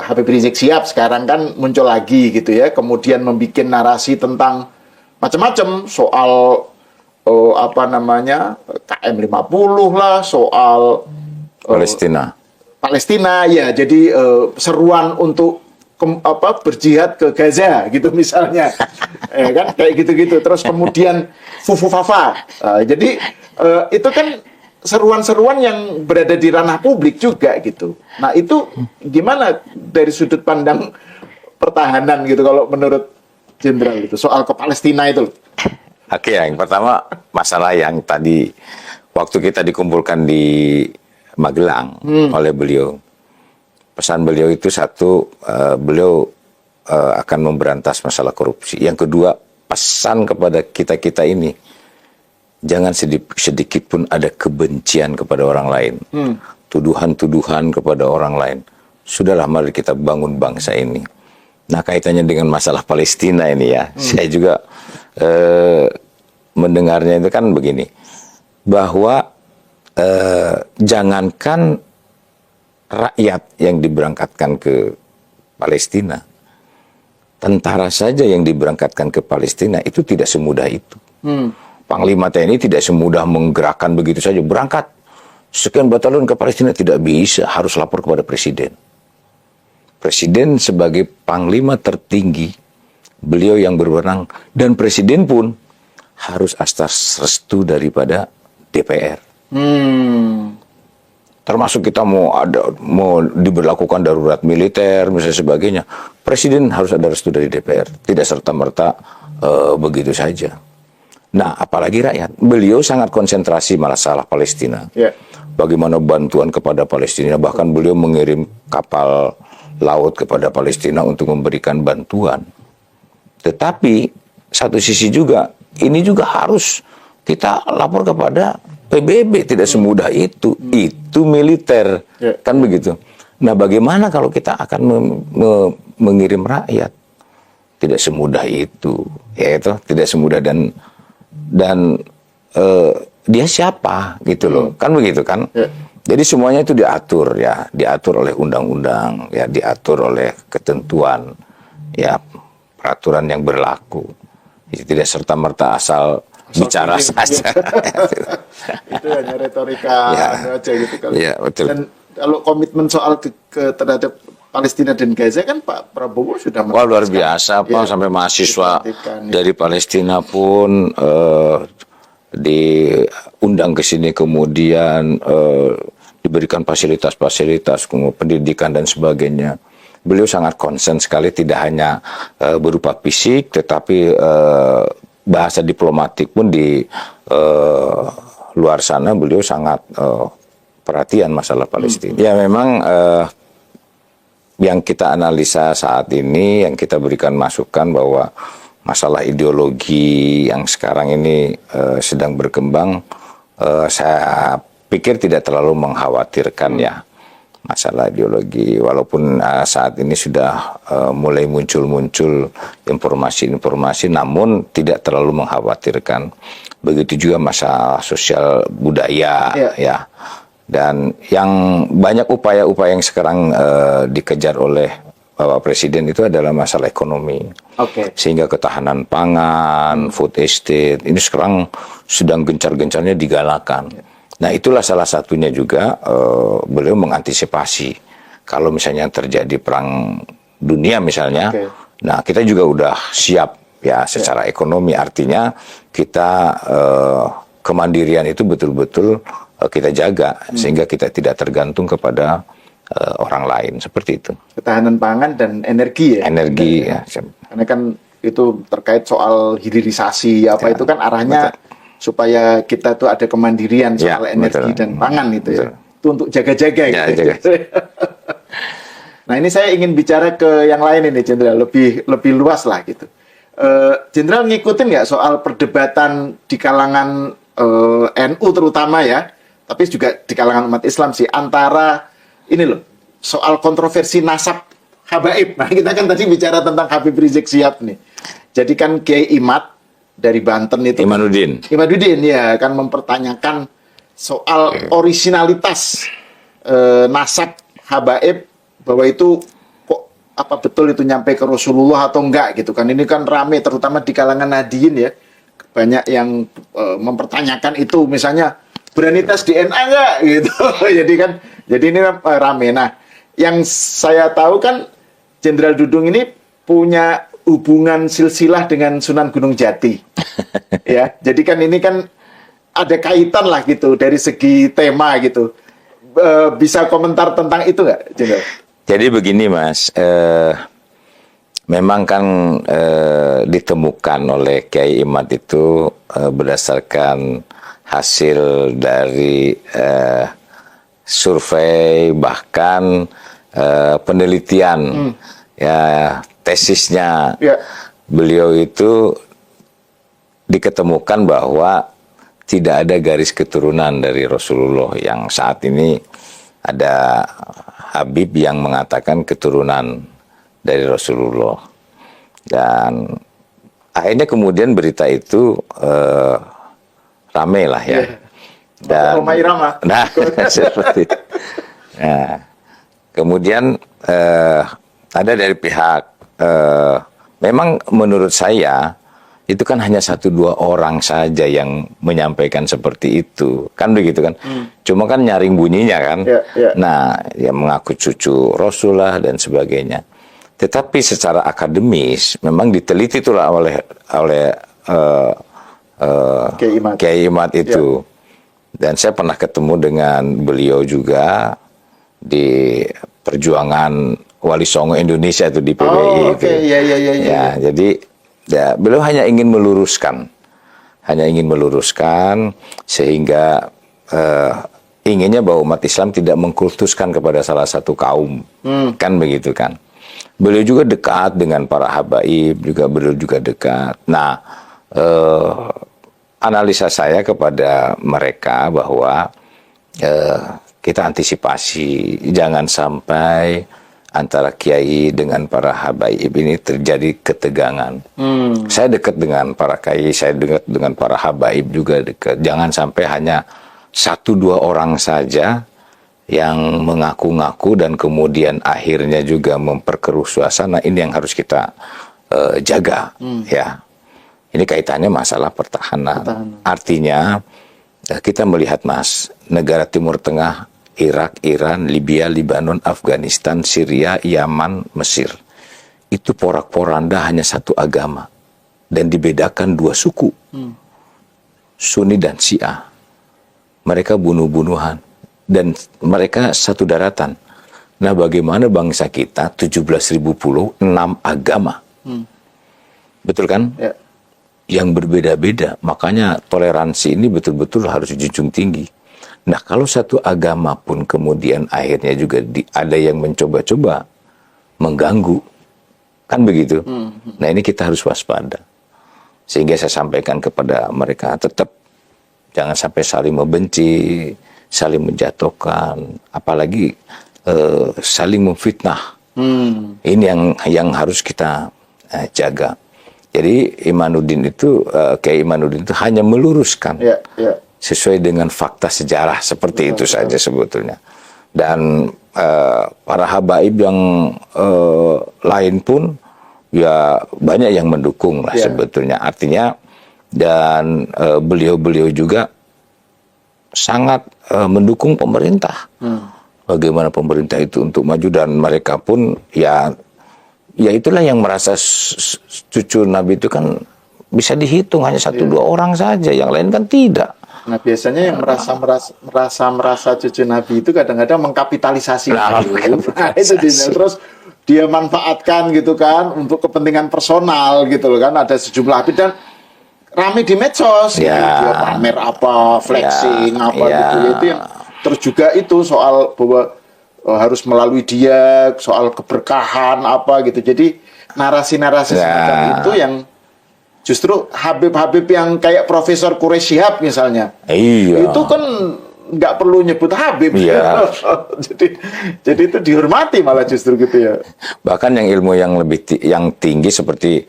Habib Rizik Syihab sekarang kan muncul lagi gitu ya, kemudian membuat narasi tentang macam-macam soal apa namanya KM 50 lah, soal Palestina ya, jadi seruan untuk berjihad ke Gaza gitu misalnya, kan kayak gitu-gitu. Terus kemudian Fufu Fafa, jadi itu kan seruan-seruan yang berada di ranah publik juga gitu. Nah itu gimana dari sudut pandang pertahanan gitu kalau menurut Jenderal itu soal ke Palestina itu? Oke, yang pertama masalah yang tadi waktu kita dikumpulkan di Magelang oleh beliau, pesan beliau itu satu, beliau akan memberantas masalah korupsi. Yang kedua, pesan kepada kita-kita ini, jangan sedikit pun ada kebencian kepada orang lain, tuduhan-tuduhan kepada orang lain. Sudahlah, mari kita bangun bangsa ini. Nah, kaitannya dengan masalah Palestina ini ya, saya juga mendengarnya itu kan begini, bahwa jangankan rakyat yang diberangkatkan ke Palestina, tentara saja yang diberangkatkan ke Palestina itu tidak semudah itu. Panglima TNI tidak semudah menggerakkan begitu saja, berangkat sekian batalion ke Palestina, tidak bisa, harus lapor kepada Presiden. Presiden sebagai panglima tertinggi, beliau yang berwenang, dan Presiden pun harus atas restu daripada DPR. Termasuk kita mau diberlakukan darurat militer misalnya sebagainya, Presiden harus ada restu dari DPR, tidak serta-merta begitu saja. Nah, apalagi rakyat, beliau sangat konsentrasi masalah Palestina. Bagaimana bantuan kepada Palestina, bahkan beliau mengirim kapal laut kepada Palestina untuk memberikan bantuan. Tetapi satu sisi juga, ini juga harus kita lapor kepada PBB, tidak semudah itu. Itu militer, kan begitu. Nah, bagaimana kalau kita akan mengirim rakyat? Tidak semudah itu, ya itu tidak semudah, dan dia siapa gitu loh, kan begitu kan? Jadi semuanya itu diatur ya, diatur oleh undang-undang, ya diatur oleh ketentuan, ya peraturan yang berlaku. Jadi tidak serta-merta asal bicara saja. Itu hanya retorika aja gitu kalau. Ya, betul. Dan kalau komitmen soal terhadap Palestina dan Gaza kan Pak Prabowo sudah wah, luar biasa, Pak, sampai mahasiswa dari Palestina pun diundang ke sini, kemudian diberikan fasilitas-fasilitas, pendidikan dan sebagainya. Beliau sangat konsen sekali, tidak hanya berupa fisik, tetapi bahasa diplomatik pun di luar sana beliau sangat perhatian masalah Palestina. Ya memang yang kita analisa saat ini, yang kita berikan masukan bahwa masalah ideologi yang sekarang ini sedang berkembang, saya pikir tidak terlalu mengkhawatirkan ya masalah ideologi, walaupun saat ini sudah mulai muncul-muncul informasi-informasi, namun tidak terlalu mengkhawatirkan. Begitu juga masalah sosial budaya ya. Dan yang banyak upaya-upaya yang sekarang dikejar oleh Bapak Presiden itu adalah masalah ekonomi. Sehingga ketahanan pangan, food estate, ini sekarang sedang gencar-gencarnya digalakan. Nah, itulah salah satunya juga beliau mengantisipasi kalau misalnya terjadi perang dunia misalnya. Nah, kita juga udah siap ya secara ekonomi, artinya kita kemandirian itu betul-betul kita jaga sehingga kita tidak tergantung kepada orang lain, seperti itu. Ketahanan pangan dan energi ya. Energi ya. Karena kan itu terkait soal hilirisasi apa itu kan arahnya supaya kita tuh ada kemandirian soal energi dan pangan itu ya. Itu untuk jaga-jaga gitu. Nah, ini saya ingin bicara ke yang lain ini, Jenderal, lebih luas lah gitu. Jenderal ngikutin nggak soal perdebatan di kalangan NU terutama ya, tapi juga di kalangan umat Islam sih, antara ini loh, soal kontroversi nasab habaib. Nah, kita kan tadi bicara tentang Habib Rizik Syihab nih. Jadi kan Kiai Imad dari Banten itu, Imaduddin ya, kan mempertanyakan soal originalitas nasab habaib, bahwa itu apa betul itu nyampe ke Rasulullah atau enggak gitu kan. Ini kan rame terutama di kalangan Nahdiyin ya. Banyak yang mempertanyakan itu, misalnya berani tes DNA enggak gitu. jadi ini rame. Nah, yang saya tahu kan Jenderal Dudung ini punya hubungan silsilah dengan Sunan Gunung Jati. Ya, jadi kan ini kan ada kaitan lah gitu dari segi tema gitu. Bisa komentar tentang itu nggak, Jenderal? Jadi begini Mas, memang kan ditemukan oleh Kiai Imad itu berdasarkan hasil dari survei, bahkan penelitian, ya tesisnya. Ya. Beliau itu diketemukan bahwa tidak ada garis keturunan dari Rasulullah, yang saat ini ada Habib yang mengatakan keturunan dari Rasulullah. Dan akhirnya kemudian berita itu rame lah ya. Dan Roma Irama. nah seperti itu. Nah, kemudian ada dari pihak memang menurut saya itu kan hanya 1-2 orang saja yang menyampaikan seperti itu, kan begitu kan? Cuma kan nyaring bunyinya kan. Nah, yang mengaku cucu Rasul lah dan sebagainya. Tetapi secara akademis memang diteliti itulah oleh Kiai Imad itu. Dan saya pernah ketemu dengan beliau juga di perjuangan Wali Songo Indonesia itu di PBI itu. Ya, jadi ya, beliau hanya ingin meluruskan sehingga inginnya bahwa umat Islam tidak mengkultuskan kepada salah satu kaum, kan begitu kan. Beliau juga dekat dengan para habaib, beliau juga dekat. Nah, analisa saya kepada mereka bahwa kita antisipasi jangan sampai antara kiai dengan para habaib ini terjadi ketegangan. Saya dekat dengan para kiai, saya dekat dengan para habaib juga dekat. Jangan sampai hanya 1-2 orang saja yang mengaku-ngaku dan kemudian akhirnya juga memperkeruh suasana. Ini yang harus kita jaga, ya. Ini kaitannya masalah pertahanan. Artinya kita melihat Mas, negara Timur Tengah, Irak, Iran, Libya, Lebanon, Afghanistan, Syria, Yaman, Mesir. Itu porak-poranda hanya satu agama. Dan dibedakan 2 suku. Sunni dan Syiah. Mereka bunuh-bunuhan. Dan mereka satu daratan. Nah, bagaimana bangsa kita 17.000 pulau, 6 agama. Betul kan? Ya. Yang berbeda-beda. Makanya toleransi ini betul-betul harus dijunjung tinggi. Nah, kalau satu agama pun kemudian akhirnya juga ada yang mencoba-coba mengganggu, kan begitu. Nah, ini kita harus waspada. Sehingga saya sampaikan kepada mereka, tetap jangan sampai saling membenci, saling menjatuhkan, apalagi saling memfitnah. Ini yang harus kita jaga. Jadi Kiai Imanuddin itu hanya meluruskan. Sesuai dengan fakta sejarah seperti itu saja sebetulnya. Dan para habaib yang lain pun ya banyak yang mendukung lah sebetulnya. Artinya dan beliau-beliau juga sangat mendukung pemerintah. Bagaimana pemerintah itu untuk maju, dan mereka pun ya itulah yang merasa cucu Nabi itu kan bisa dihitung hanya 1-2 orang saja, yang lain kan tidak. Nah, biasanya yang merasa cucu Nabi itu kadang-kadang mengkapitalisasi. Itu terus dia manfaatkan gitu kan untuk kepentingan personal gitu loh kan. Ada sejumlah habib dan rame di medsos. Gitu. Dia pamer apa, flexing apa gitu. Itu yang terus juga itu soal bahwa harus melalui dia, soal keberkahan apa gitu. Jadi narasi-narasi semacam itu yang justru Habib-Habib yang kayak Profesor Quraish Shihab misalnya, itu kan nggak perlu nyebut Habib, jadi itu dihormati malah justru gitu ya. Bahkan yang ilmu yang yang tinggi seperti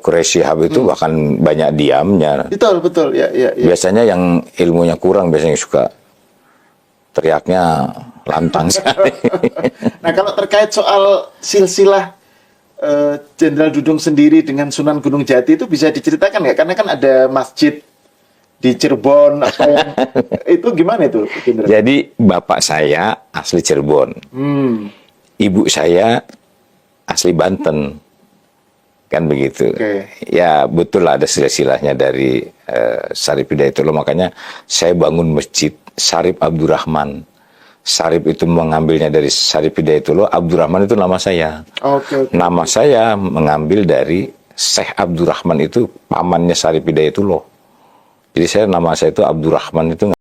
Quraish Shihab itu bahkan banyak diamnya. Betul ya. Biasanya yang ilmunya kurang biasanya suka teriaknya lantang sekali. Nah, kalau terkait soal silsilah Jenderal Dudung sendiri dengan Sunan Gunung Jati itu bisa diceritakan nggak? Karena kan ada masjid di Cirebon, apa yang itu gimana itu, Jenderal? Jadi bapak saya asli Cirebon, ibu saya asli Banten, kan begitu. Oke. Ya betul lah ada silsilahnya dari Syarif Hidayatullah. Makanya saya bangun masjid Syarif Abdurrahman. Syarif itu mengambilnya dari Syarif Hidayatullah, Abdurrahman itu nama saya. Oke. Nama saya mengambil dari Syekh Abdurrahman, itu pamannya Syarif Hidayatullah. Jadi nama saya itu Abdurrahman itu